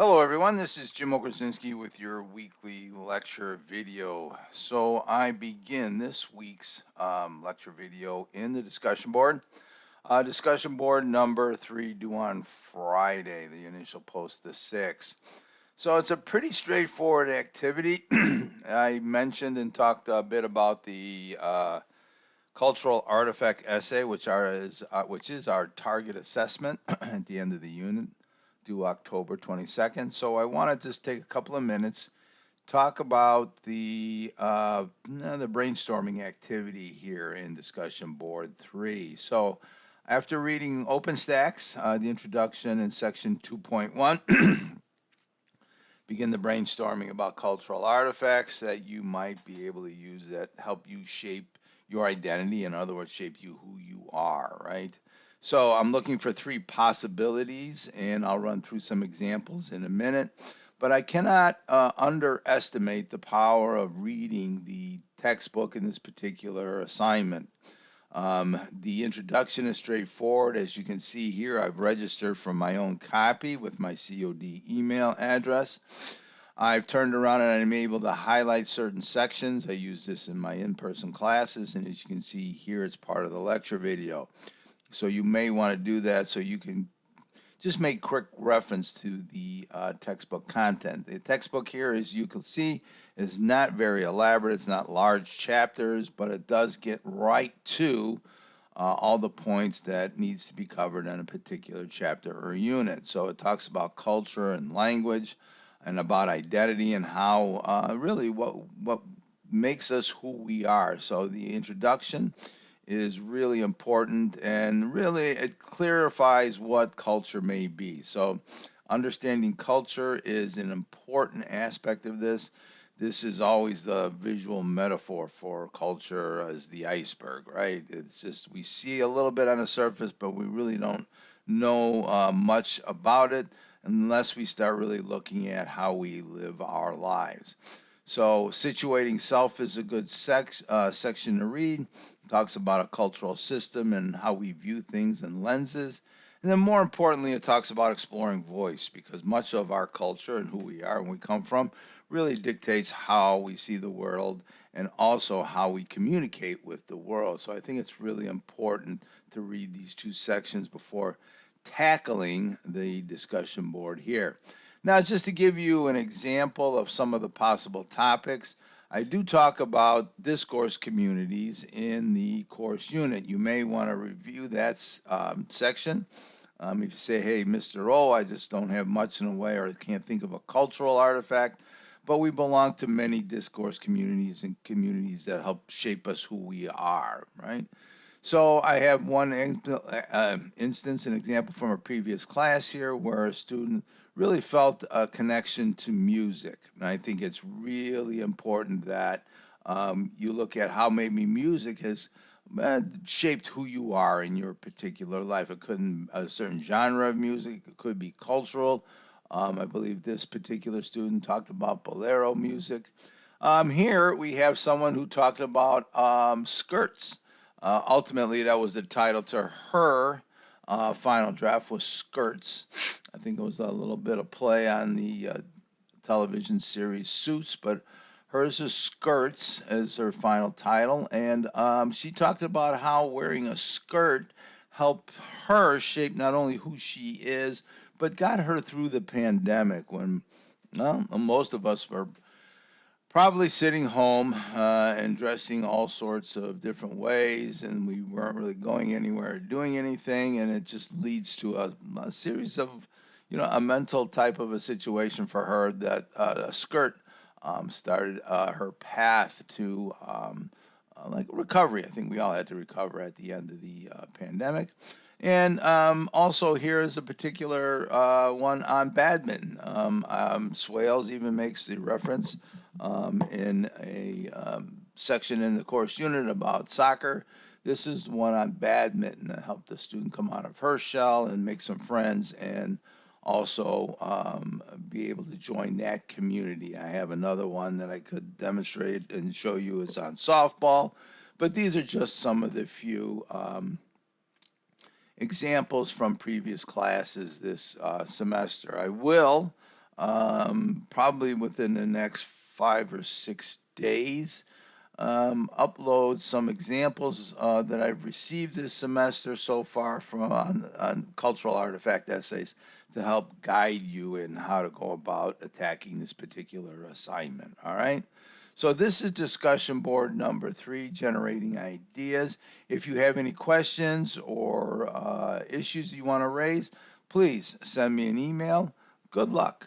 Hello everyone, this is Jim Okersinski with your weekly lecture video. So I begin this week's lecture video in the discussion board. Discussion board number 3 due on Friday, the initial post the 6th. So it's a pretty straightforward activity. I mentioned and talked a bit about the cultural artifact essay, which is our target assessment at the end of the unit, due October 22nd. So I want to just take a couple of minutes, talk about the brainstorming activity here in discussion board 3. So after reading OpenStax, the introduction in section 2.1, begin the brainstorming about cultural artifacts that you might be able to use that help you shape your identity. In other words, shape you who you are, right? So I'm looking for three possibilities, and I'll run through some examples in a minute. But I cannot underestimate the power of reading the textbook in this particular assignment. The introduction is straightforward. As you can see here, I've registered for my own copy with my COD email address. I've turned around and I'm able to highlight certain sections. I use this in my in-person classes, and as you can see here, it's part of the lecture video. So you may want to do that so you can just make quick reference to the textbook content. The textbook here, as you can see, is not very elaborate. It's not large chapters, but it does get right to all the points that needs to be covered in a particular chapter or unit. So it talks about culture and language and about identity and how really what makes us who we are. So the introduction is really important, and really it clarifies what culture may be. So understanding culture is an important aspect of this. This is always the visual metaphor for culture as the iceberg, right? It's just we see a little bit on the surface, but we really don't know much about it unless we start really looking at how we live our lives. So situating self is a good section to read. It talks about a cultural system and how we view things and lenses. And then more importantly, it talks about exploring voice, because much of our culture and who we are and we come from really dictates how we see the world and also how we communicate with the world. So I think it's really important to read these two sections before tackling the discussion board here. Now, just to give you an example of some of the possible topics, I do talk about discourse communities in the course unit. You may want to review that section. If you say, hey, Mr. O, I just don't have much in the way or can't think of a cultural artifact, but we belong to many discourse communities and communities that help shape us who we are, right? So I have one instance, an example from a previous class here where a student really felt a connection to music. And I think it's really important that you look at how maybe music has shaped who you are in your particular life. It couldn't a certain genre of music, it could be cultural. I believe this particular student talked about bolero music. Here we have someone who talked about skirts. Ultimately, that was the title to her final draft, was Skirts. I think it was a little bit of play on the television series Suits, but hers is Skirts as her final title. And she talked about how wearing a skirt helped her shape not only who she is, but got her through the pandemic when, well, most of us were probably sitting home and dressing all sorts of different ways, and we weren't really going anywhere or doing anything, and it just leads to a series of, a mental type of a situation for her that a skirt started her path to like recovery. I think we all had to recover at the end of the pandemic. And also here is a particular one on badminton. Swales even makes the reference in a section in the course unit about soccer. This is one on badminton that helped the student come out of her shell and make some friends, and also be able to join that community. I have another one that I could demonstrate and show you. It's on softball, but these are just some of the few examples from previous classes this semester. I will probably within the next 5 or 6 days. Upload some examples that I've received this semester so far from on cultural artifact essays to help guide you in how to go about attacking this particular assignment. All right. So this is discussion board number 3, generating ideas. If you have any questions or issues you want to raise, please send me an email. Good luck.